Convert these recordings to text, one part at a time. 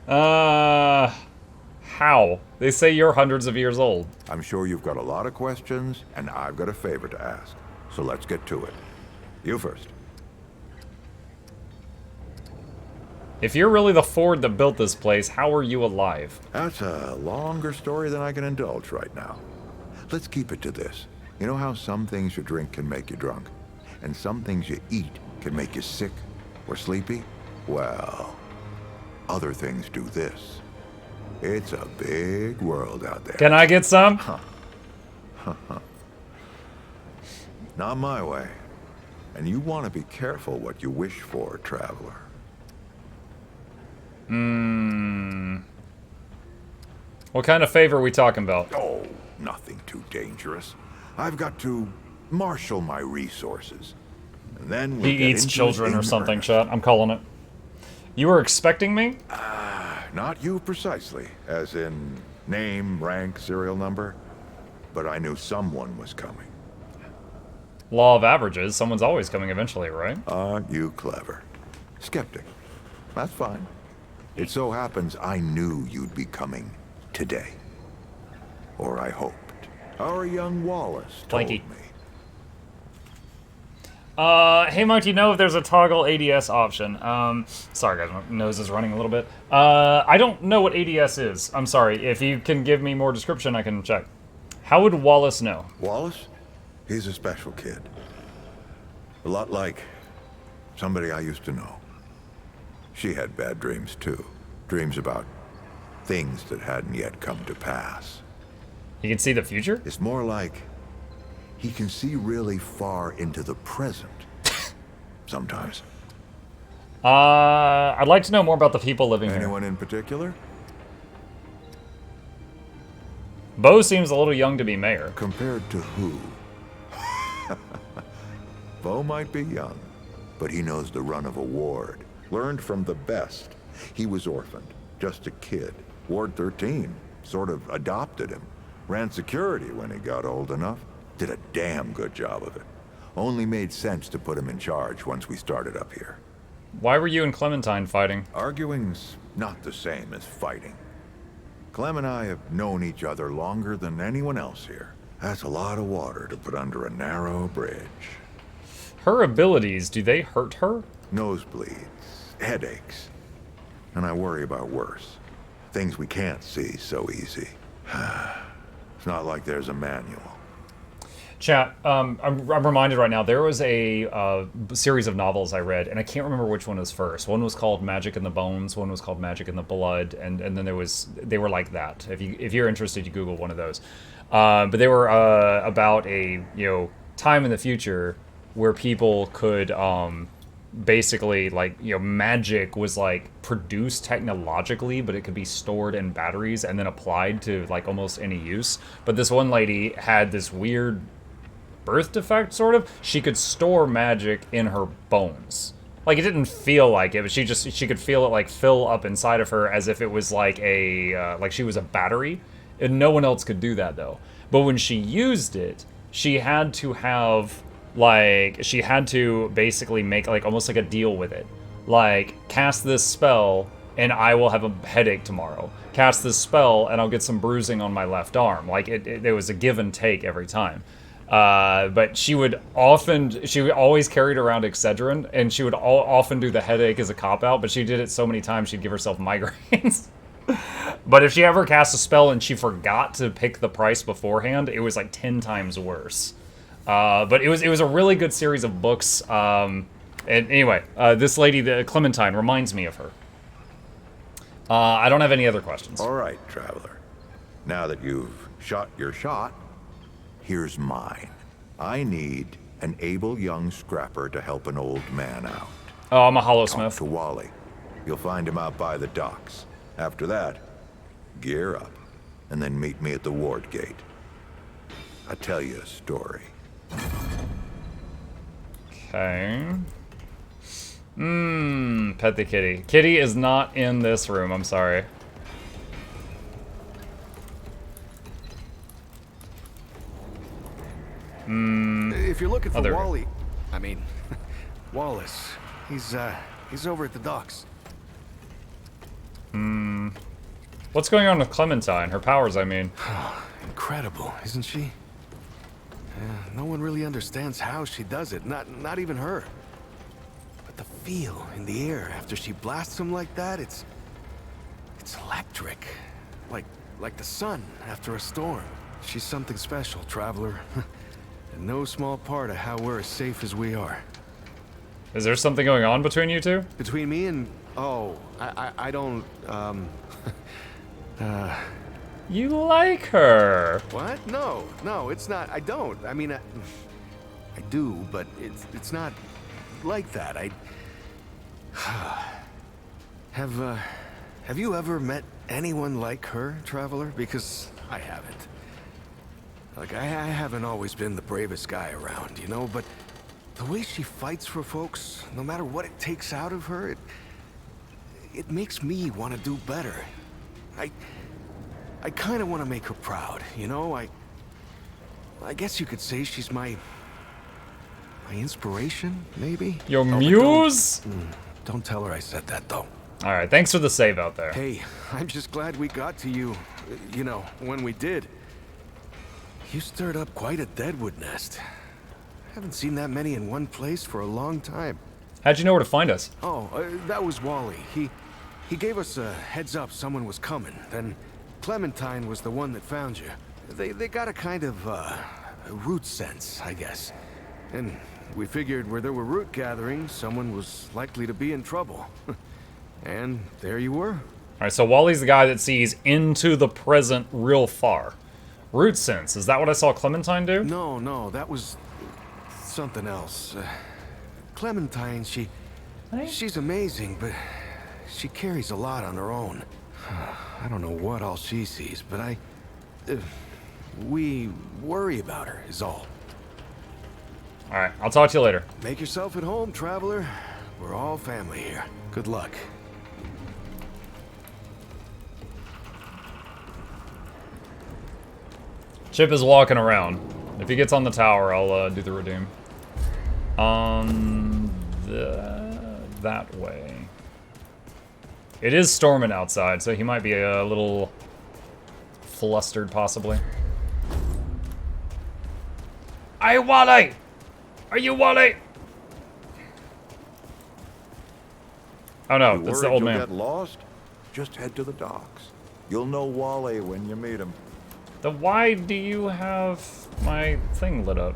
How? They say you're hundreds of years old. I'm sure you've got a lot of questions, and I've got a favor to ask. So let's get to it. You first. If you're really the Ford that built this place, how are you alive? That's a longer story than I can indulge right now. Let's keep it to this. You know how some things you drink can make you drunk? And some things you eat can make you sick or sleepy? Well, other things do this. It's a big world out there. Can I get some? Not my way. And you want to be careful what you wish for, traveler. What kind of favor are we talking about? Oh, nothing too dangerous. I've got to marshal my resources. And then we'll He get eats into children it or in something, earnest. chat. I'm calling it. You were expecting me? Not you precisely, as in name, rank, serial number. But I knew someone was coming. Law of averages. Someone's always coming eventually, right? Aren't you clever? Skeptic. That's fine. It so happens I knew you'd be coming today. Or I hoped. Our young Wallace told Blanky. me. Hey Mike, do you know if there's a toggle ADS option? Sorry guys, my nose is running a little bit. I don't know what ADS is. I'm sorry. If you can give me more description, I can check. How would Wallace know? Wallace? He's a special kid. A lot like somebody I used to know. She had bad dreams too. Dreams about things that hadn't yet come to pass. He can see the future? It's more like he can see really far into the present. Sometimes. I'd like to know more about the people living here. Anyone in particular? Bo seems a little young to be mayor. Compared to who? Bo might be young, but he knows the run of a ward. Learned from the best. He was orphaned, just a kid. Ward 13 sort of adopted him. Ran security when he got old enough. Did a damn good job of it. Only made sense to put him in charge once we started up here. Why were you and Clementine fighting? Arguing's not the same as fighting. Clem and I have known each other longer than anyone else here. That's a lot of water to put under a narrow bridge. Her abilities, do they hurt her? Nosebleeds, headaches, and I worry about worse. Things we can't see so easy. It's not like there's a manual. Chat, I'm reminded right now, there was a series of novels I read, and I can't remember which one was first. One was called Magic in the Bones, one was called Magic in the Blood, and then they were like that. If you're interested, you Google one of those. But they were about a time in the future where people could basically magic was like produced technologically, but it could be stored in batteries and then applied to like almost any use. But this one lady had this weird birth defect, sort of. She could store magic in her bones. Like, it didn't feel like it, but she could feel it like fill up inside of her as if it was like like she was a battery. And no one else could do that though. But when she used it, she had to basically make like almost like a deal with it. Like, cast this spell and I will have a headache tomorrow. Cast this spell and I'll get some bruising on my left arm. Like, there was a give and take every time. But she always carried around Excedrin, and she would often do the headache as a cop-out, but she did it so many times she'd give herself migraines. But if she ever cast a spell and she forgot to pick the price beforehand, it was like 10 times worse. But it was a really good series of books. And anyway, this lady, the Clementine, reminds me of her. I don't have any other questions. All right, traveler. Now that you've shot your shot, here's mine. I need an able young scrapper to help an old man out. Oh, I'm a Talk Hollowsmith. to Wally. You'll find him out by the docks. After that, gear up, and then meet me at the ward gate. I'll tell you a story. Okay. Pet the kitty. Kitty is not in this room, I'm sorry. If you're looking for there we go. Wally, I mean, Wallace, he's over at the docks. What's going on with Clementine? Her powers, I mean. Incredible, isn't she? Yeah, no one really understands how she does it, not even her. But the feel in the air after she blasts them like that, it's electric. Like the sun after a storm. She's something special, Traveler. And no small part of how we're as safe as we are. Is there something going on between you two? Between me and... Oh, I don't, You like her. What? No, it's not. I don't. I mean, I do, but it's not like that. Have you ever met anyone like her, Traveler? Because I haven't. Like, I haven't always been the bravest guy around, you know, but the way she fights for folks, no matter what it takes out of her, it makes me want to do better. I kind of want to make her proud, you know? I guess you could say she's my inspiration, maybe? Your muse? Don't tell her I said that, though. Alright, thanks for the save out there. Hey, I'm just glad we got to you, you know, when we did. You stirred up quite a deadwood nest. Haven't seen that many in one place for a long time. How'd you know where to find us? Oh, that was Wally. He gave us a heads up someone was coming. Then Clementine was the one that found you. They got a kind of, a root sense, I guess. And we figured where there were root gatherings, someone was likely to be in trouble. And there you were. Alright, so Wally's the guy that sees into the present real far. Root sense, is that what I saw Clementine do? No, that was something else. Clementine, she's amazing, but she carries a lot on her own. I don't know what all she sees, but we worry about her, is all. Alright, I'll talk to you later. Make yourself at home, Traveler. We're all family here. Good luck. Chip is walking around. If he gets on the tower, I'll do the redeem. That way. It is storming outside, so he might be a little flustered, possibly. Hey, Wally! Are you Wally? Oh no, that's the old man. Get lost? Just head to the docks. You'll know Wally when you meet him. Then why do you have my thing lit up?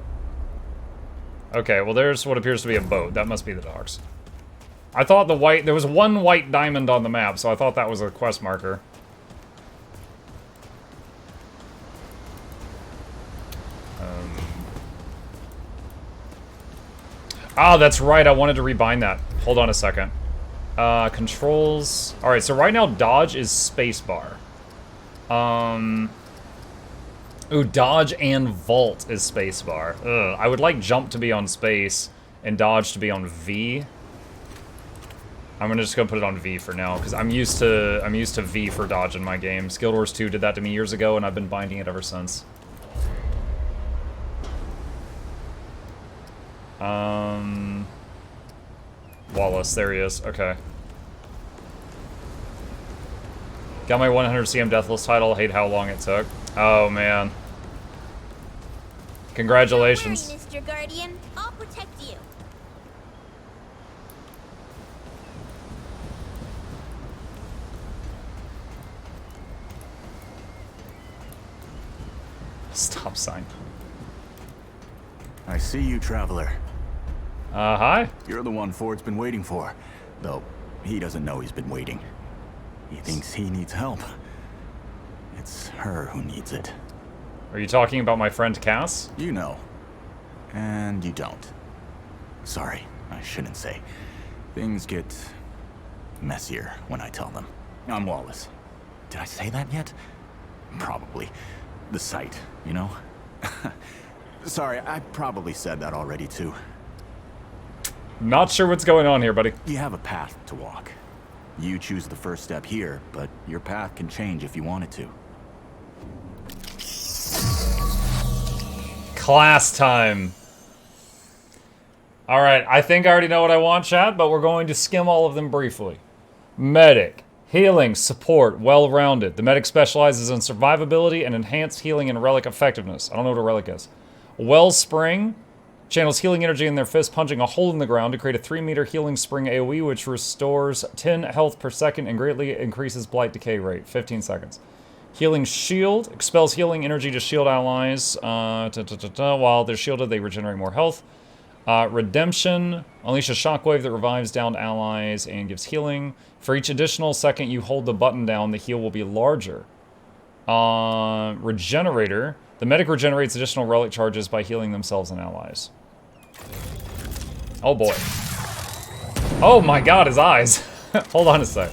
Okay, well there's what appears to be a boat. That must be the docks. I thought there was one white diamond on the map, so I thought that was a quest marker. Ah, that's right, I wanted to rebind that. Hold on a second. Controls. Alright, so right now dodge is spacebar. Ooh, dodge and vault is spacebar. Ugh, I would like jump to be on space and dodge to be on V. I'm just gonna put it on V for now because I'm used to V for dodge in my games. Guild Wars 2 did that to me years ago, and I've been binding it ever since. Wallace, there he is. Okay. Got my 100 CM Deathless title. Hate how long it took. Oh man. Congratulations. Don't worry, Mr. Guardian. I'll protect you. Stop sign. I see you, Traveler. Hi. You're the one Ford's been waiting for. Though, he doesn't know he's been waiting. He thinks he needs help. It's her who needs it. Are you talking about my friend Cass? You know. And you don't. Sorry, I shouldn't say. Things get messier when I tell them. I'm Wallace. Did I say that yet? Probably. The site, you know? Sorry, I probably said that already too. Not sure what's going on here, buddy. You have a path to walk. You choose the first step here, but your path can change if you want it to. Class time. Alright, I think I already know what I want, chat, but we're going to skim all of them briefly. Medic, Healing, support, well-rounded. The medic specializes in survivability and enhanced healing and relic effectiveness. I don't know what a relic is. Wellspring channels healing energy in their fist, punching a hole in the ground to create a 3-meter healing spring AoE, which restores 10 health per second and greatly increases blight decay rate. 15 seconds. Healing Shield expels healing energy to shield allies. While they're shielded, they regenerate more health. Redemption. Unleash a shockwave that revives downed allies and gives healing. For each additional second you hold the button down, the heal will be larger. Regenerator. The medic regenerates additional relic charges by healing themselves and allies. Oh boy. Oh my god, his eyes. Hold on a sec.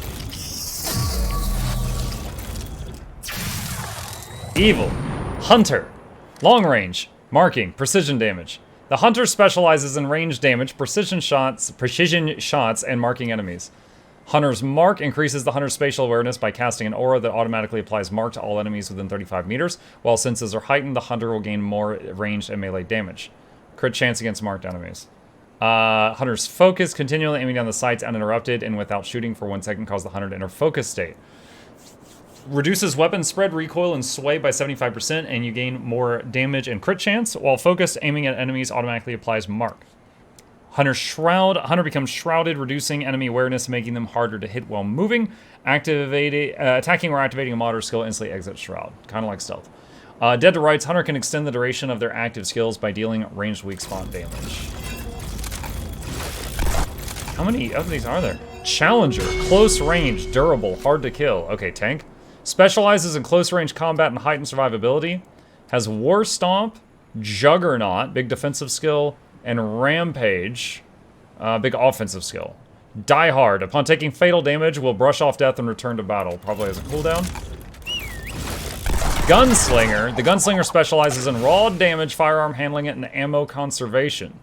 Evil. Hunter. Long range. Marking. Precision damage. The Hunter specializes in range damage, precision shots, and marking enemies. Hunter's Mark increases the Hunter's spatial awareness by casting an aura that automatically applies Mark to all enemies within 35 meters. While senses are heightened, the Hunter will gain more ranged and melee damage. Crit chance against marked enemies. Hunter's Focus, continually aiming down the sights uninterrupted and without shooting for 1 second, cause the Hunter to enter focus state. Reduces weapon spread, recoil, and sway by 75%, and you gain more damage and crit chance, while focused aiming at enemies automatically applies Mark. Hunter's Shroud. Hunter becomes shrouded, reducing enemy awareness, making them harder to hit while moving. Attacking or activating a mod or skill instantly exits Shroud. Kind of like stealth. Dead to Rights. Hunter can extend the duration of their active skills by dealing ranged weak spot damage. How many of these are there? Challenger. Close range, durable, hard to kill. Okay, tank. Specializes in close range combat and heightened survivability. Has War Stomp, Juggernaut, big defensive skill, and Rampage, big offensive skill. Die Hard. Upon taking fatal damage, will brush off death and return to battle. Probably has a cooldown. Gunslinger. The Gunslinger specializes in raw damage, firearm handling, and ammo conservation.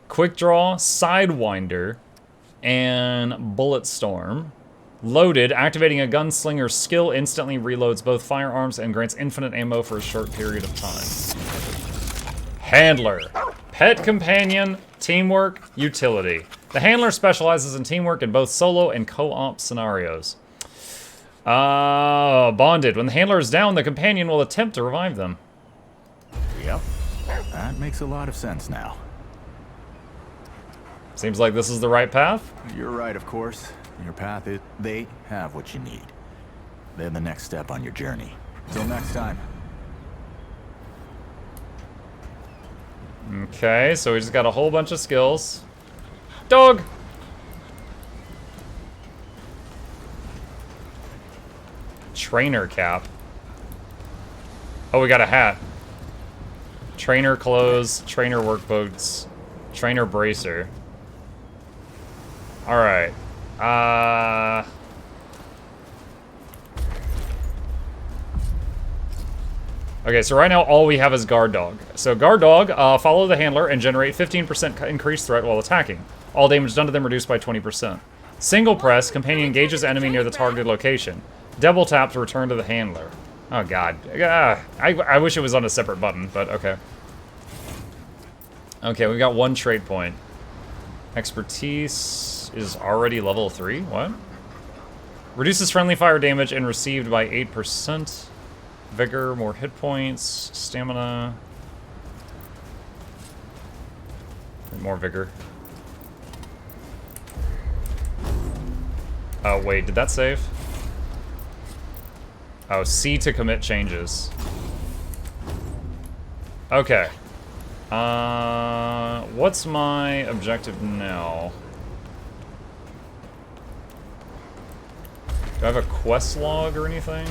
Quick Draw, Sidewinder, and Bullet Storm. Loaded, activating a gunslinger skill instantly reloads both firearms and grants infinite ammo for a short period of time. Handler. Pet companion, teamwork, utility. The handler specializes in teamwork in both solo and co-op scenarios. Bonded. When the handler is down, the companion will attempt to revive them. Yep. That makes a lot of sense now. Seems like this is the right path. You're right, of course. Your path is... They have what you need. They're the next step on your journey. Till next time. Okay, so we just got a whole bunch of skills. Dog! Trainer cap. Oh, we got a hat. Trainer clothes, trainer work boots, trainer bracer. Alright. Okay, so right now all we have is Guard Dog. So Guard Dog, follow the handler and generate 15% increased threat while attacking. All damage done to them reduced by 20%. Single press, companion engages enemy near the targeted location. Double tap to return to the handler. Oh god. I wish it was on a separate button, but okay. Okay, we got 1 trait point. Expertise is already level 3? What? Reduces friendly fire damage and received by 8%. Vigor, more hit points, stamina. More vigor. Oh, wait, did that save? Oh, C to commit changes. Okay. What's my objective now? Do I have a quest log or anything?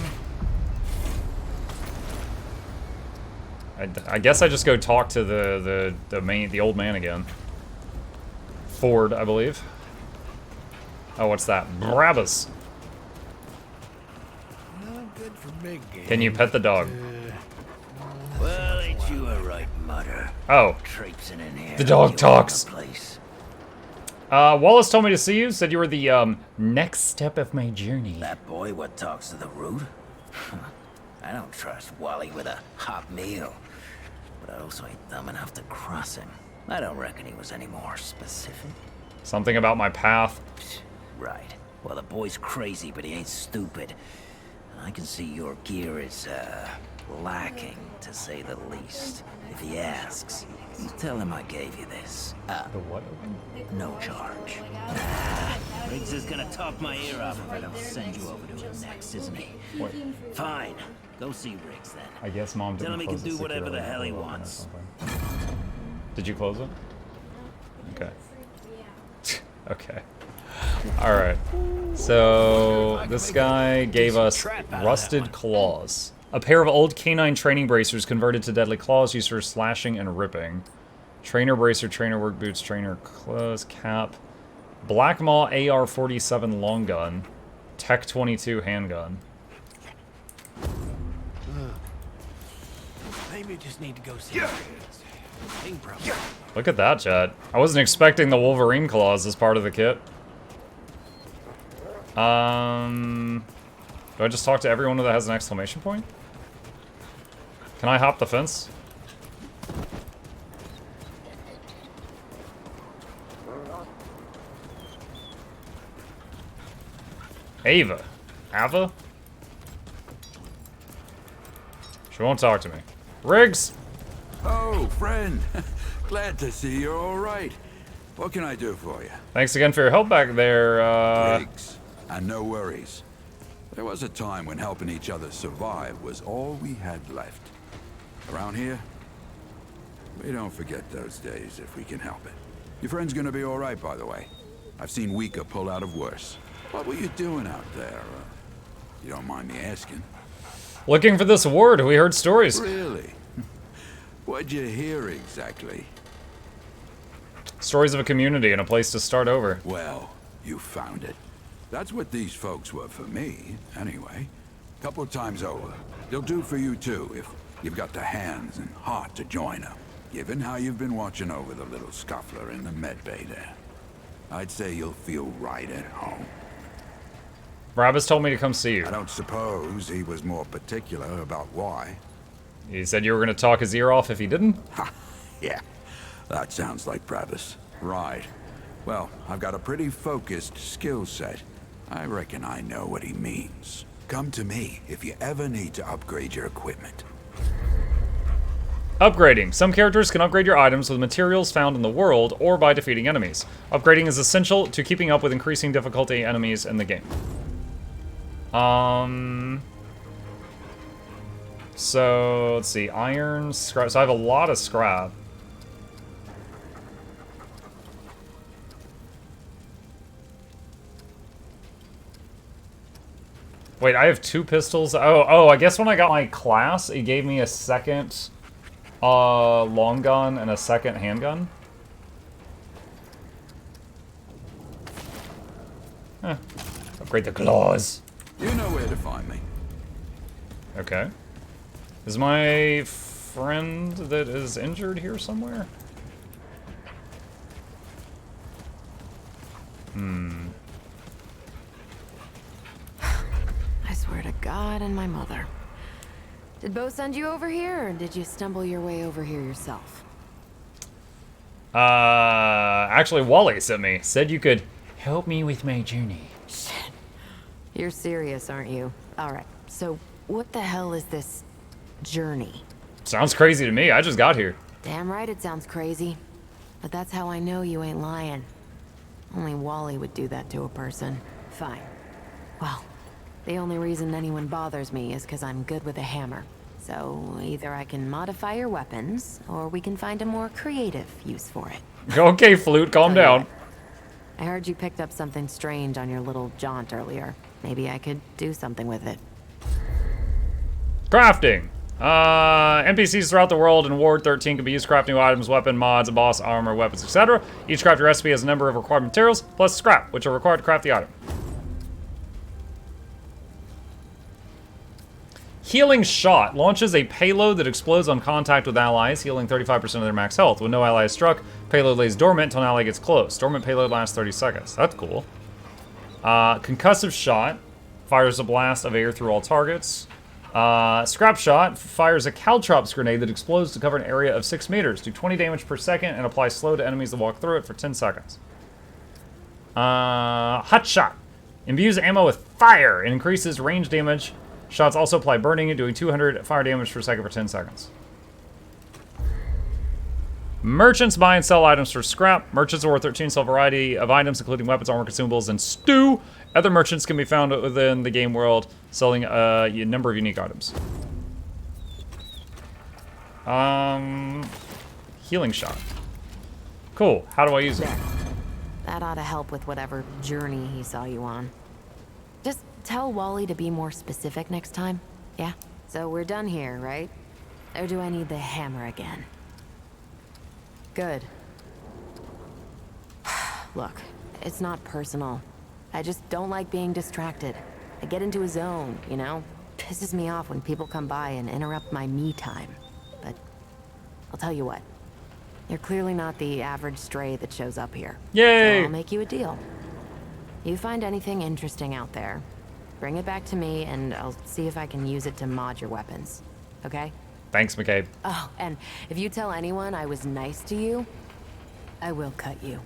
I guess I just go talk to the old man again. Ford, I believe. Oh, what's that? Brabus. Good for big game. Can you pet the dog? Well, ain't you a right mutter? Oh. Traipsing in here. The dog talks. Place. Wallace told me to see you. Said you were the next step of my journey. That boy what talks to the root? I don't trust Wally with a hot meal. But I also ain't dumb enough to cross him. I don't reckon he was any more specific. Something about my path. Right. Well, the boy's crazy, but he ain't stupid. I can see your gear is, lacking, to say the least. If he asks, you tell him I gave you this. The what? No charge. Riggs is gonna talk my ear off if I don't send you over to him next, isn't he? What? Fine. Go see Riggs then. I guess Mom didn't Tell him he can close it do whatever securely. the hell he Hold on or wants. something. Did you close it? Okay. Okay. Alright. So, this guy gave us rusted claws. A pair of old canine training bracers converted to deadly claws used for slashing and ripping. Trainer bracer, trainer work boots, trainer clothes, cap. Black Maw AR-47 long gun. Tech 22 handgun. Maybe you just need to go see pain problem. Look at that, chat. I wasn't expecting the Wolverine claws as part of the kit. Do I just talk to everyone that has an exclamation point? Can I hop the fence? Ava. Ava? She won't talk to me. Riggs! Oh, friend. Glad to see you're all right. What can I do for you? Thanks again for your help back there, Riggs. And no worries. There was a time when helping each other survive was all we had left. Around here, we don't forget those days if we can help it. Your friend's gonna be all right, by the way. I've seen weaker pull out of worse. What were you doing out there? You don't mind me asking? Looking for this ward. We heard stories. Really? What'd you hear exactly? Stories of a community and a place to start over. Well, you found it. That's what these folks were for me, anyway. Couple times over. They'll do for you too, if you've got the hands and heart to join them. Given how you've been watching over the little scuffler in the medbay there. I'd say you'll feel right at home. Brabus told me to come see you. I don't suppose he was more particular about why. He said you were going to talk his ear off if he didn't? Ha! Yeah, that sounds like Brabus. Right. Well, I've got a pretty focused skill set. I reckon I know what he means. Come to me if you ever need to upgrade your equipment. Upgrading. Some characters can upgrade your items with materials found in the world or by defeating enemies. Upgrading is essential to keeping up with increasing difficulty enemies in the game. So, let's see. Iron, scrap. So I have a lot of scrap. Wait, I have 2 pistols. Oh, I guess when I got my class, it gave me a second long gun and a second handgun. Huh. Upgrade the claws. You know where to find me. Okay. Is my friend that is injured here somewhere? I swear to God and my mother. Did Bo send you over here, or did you stumble your way over here yourself? Actually, Wally sent me. Said you could help me with my journey. Shit. You're serious, aren't you? Alright, so what the hell is this journey? Sounds crazy to me. I just got here. Damn right it sounds crazy. But that's how I know you ain't lying. Only Wally would do that to a person. Fine. Well, the only reason anyone bothers me is because I'm good with a hammer. So either I can modify your weapons, or we can find a more creative use for it. Okay, Flute, calm down. I heard you picked up something strange on your little jaunt earlier. Maybe I could do something with it. Crafting. NPCs throughout the world in Ward 13 can be used to craft new items, weapon mods, boss armor, weapons, etc. Each crafting recipe has a number of required materials, plus scrap, which are required to craft the item. Healing Shot launches a payload that explodes on contact with allies, healing 35% of their max health. When no ally is struck, payload lays dormant until an ally gets close. Dormant payload lasts 30 seconds. That's cool. Concussive Shot fires a blast of air through all targets. Scrap Shot fires a caltrops grenade that explodes to cover an area of 6 meters. Do 20 damage per second and apply slow to enemies that walk through it for 10 seconds. Hot Shot Imbues ammo with fire and increases range damage. Shots also apply burning, doing 200 fire damage per second for 10 seconds. Merchants buy and sell items for scrap. Merchants are worth 13, sell a variety of items, including weapons, armor, consumables, and stew. Other merchants can be found within the game world, selling a number of unique items. Healing shot. Cool. How do I use it? That ought to help with whatever journey he saw you on. Just tell Wally to be more specific next time, yeah? So we're done here, right? Or do I need the hammer again? Good. Look, it's not personal. I just don't like being distracted. I get into a zone, you know? Pisses me off when people come by and interrupt my me time. But I'll tell you what. You're clearly not the average stray that shows up here. Yay! So I'll make you a deal. You find anything interesting out there, bring it back to me and I'll see if I can use it to mod your weapons. Okay? Thanks, McCabe. Oh, and if you tell anyone I was nice to you, I will cut you.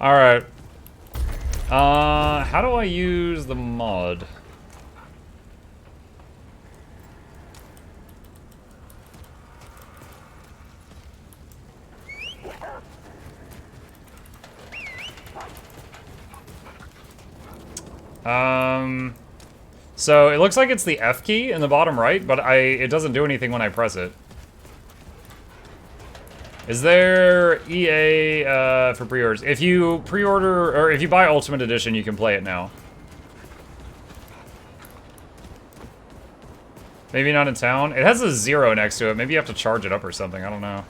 Alright. How do I use the mod? So it looks like it's the F key in the bottom right, but it doesn't do anything when I press it. Is there EA for pre-orders? If you pre-order, or if you buy Ultimate Edition, you can play it now. Maybe not in town. It has a 0 next to it. Maybe you have to charge it up or something. I don't know.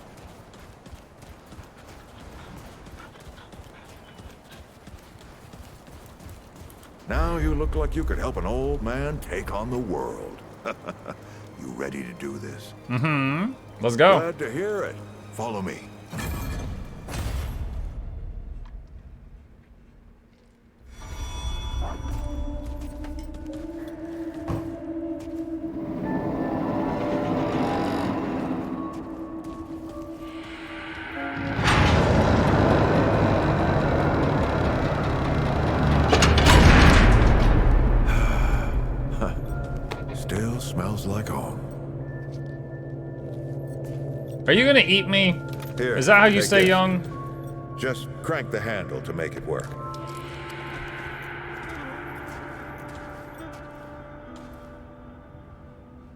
Now you look like you could help an old man take on the world. You ready to do this? Mm-hmm. Let's go. Glad to hear it. Follow me. Still smells like home. Are you gonna eat me? Here, Is that how you take stay this. young? Just crank the handle to make it work.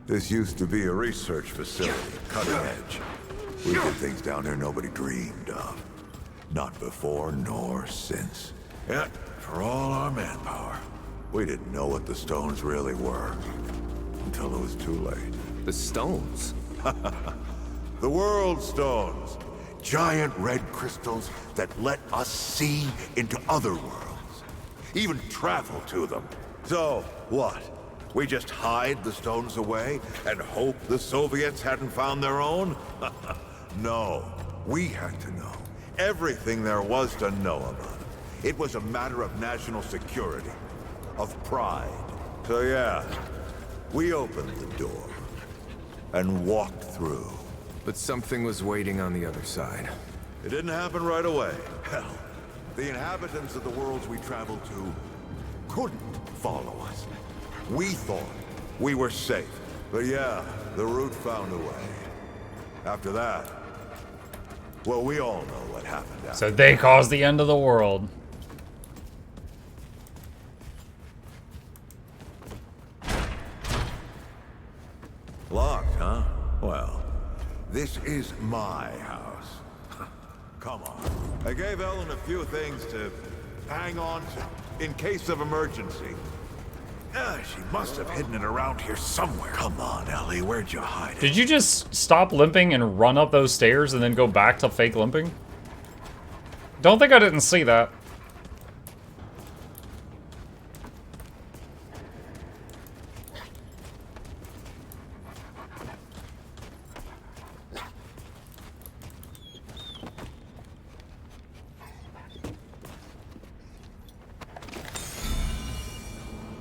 This used to be a research facility, cutting edge. We did things down here nobody dreamed of. Not before nor since. Yet, for all our manpower, we didn't know what the stones really were. Until it was too late. The stones? The world stones. Giant red crystals that let us see into other worlds. Even travel to them. So, what? We just hide the stones away and hope the Soviets hadn't found their own? No. We had to know. Everything there was to know about it. It was a matter of national security. Of pride. So yeah, we opened the door. And walked through. But something was waiting on the other side. It didn't happen right away. Hell, the inhabitants of the worlds we traveled to couldn't follow us. We thought we were safe. But yeah, the root found a way. After that, well, we all know what happened after. So they caused the end of the world. Locked, huh? Well, this is my house. Come on. I gave Ellen a few things to hang on to in case of emergency. She must have hidden it around here somewhere. Come on, Ellie, where'd you hide it? Did you just stop limping and run up those stairs and then go back to fake limping? Don't think I didn't see that.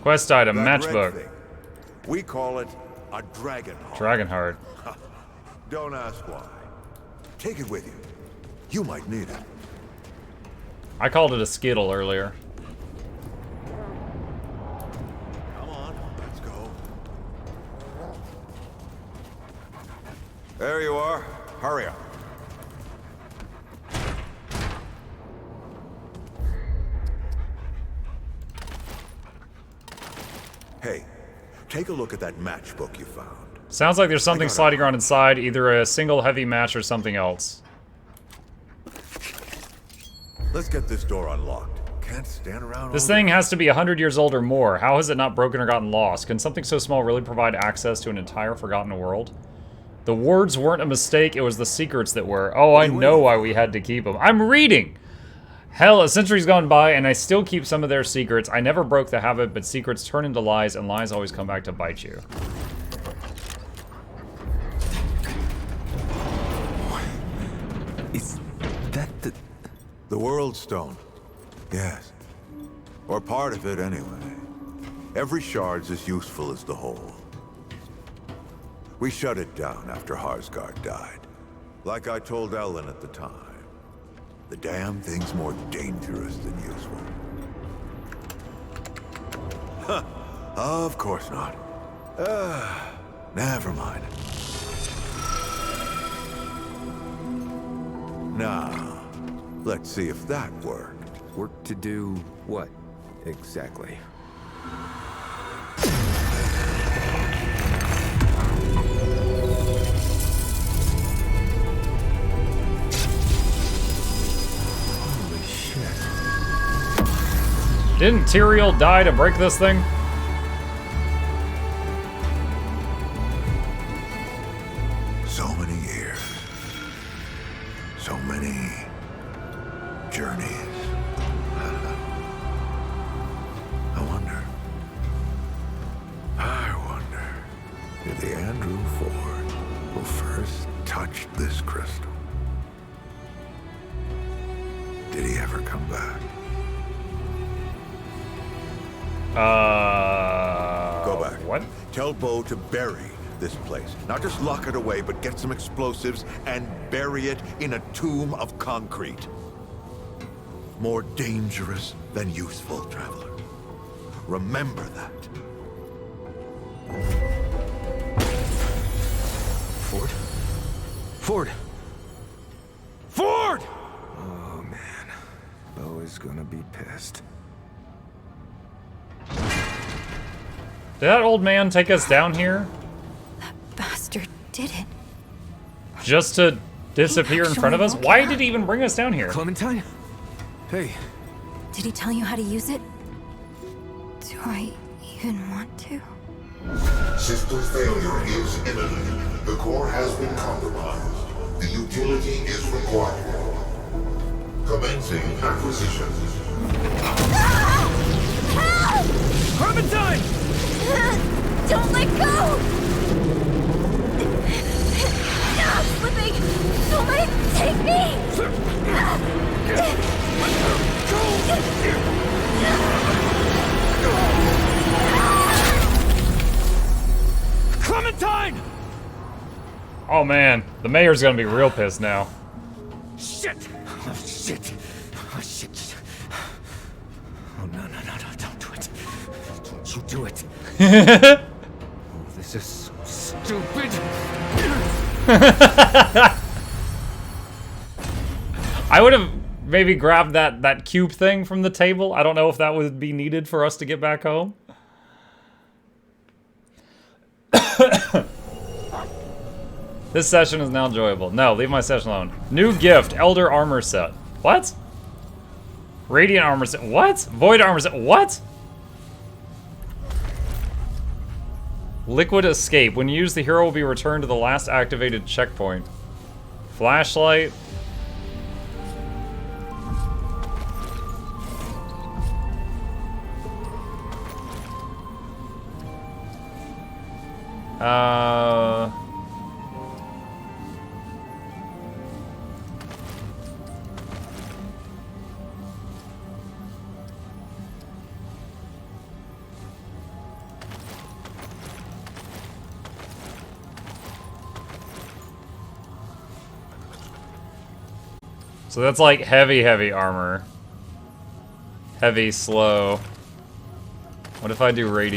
Quest item, That red matchbook. thing. We call it a dragon heart. Dragonheart. Don't ask why. Take it with you. You might need it. I called it a skittle earlier. There you are. Hurry up. Hey, take a look at that matchbook you found. Sounds like there's something sliding around inside, either a single heavy match or something else. Let's get this door unlocked. Can't stand around. This thing has to be 100 years old or more. How has it not broken or gotten lost? Can something so small really provide access to an entire forgotten world? The wards weren't a mistake, it was the secrets that were. Oh, I know why we had to keep them. I'm reading! Hell, a century's gone by, and I still keep some of their secrets. I never broke the habit, but secrets turn into lies, and lies always come back to bite you. Is that the World Stone? Yes. Or part of it, anyway. Every shard's as useful as the whole. We shut it down after Harsgard died. Like I told Ellen at the time. The damn thing's more dangerous than useful. Huh. Of course not. Never mind. Now, let's see if that worked. Work to do what, exactly? Holy shit. Didn't Tyrael die to break this thing? So many years. So many journeys. I wonder if the Andrew Ford who first touched this crystal, did he ever come back? Go back. What? Tell Bo to bury this place. Not just lock it away, but get some explosives and bury it in a tomb of concrete. More dangerous than useful, traveler. Remember that. Ford? Ford! Ford! Oh, man. Bo is gonna be pissed. Did that old man take us down here? That bastard did it. Just to disappear in front of us? Why did he even bring us down here? Clementine? Hey. Did he tell you how to use it? Do I even want to? System failure is imminent. The core has been compromised. The utility is required. Commencing acquisition. Clementine! Don't let go! I'm slipping! Don't let it take me! Clementine! Oh man, the mayor's gonna be real pissed now. Shit! Oh, shit! Oh, shit! Oh, no, don't do it. Don't you do it. Oh, this is so stupid. I would have maybe grabbed that cube thing from the table. I don't know if that would be needed for us to get back home. This session is now enjoyable. No, leave my session alone. New gift, Elder Armor Set. What? Radiant Armor Set. What? Void Armor Set. What? Liquid Escape. When used, the hero will be returned to the last activated checkpoint. Flashlight. So that's like heavy armor. Heavy, slow. What if I do radiant?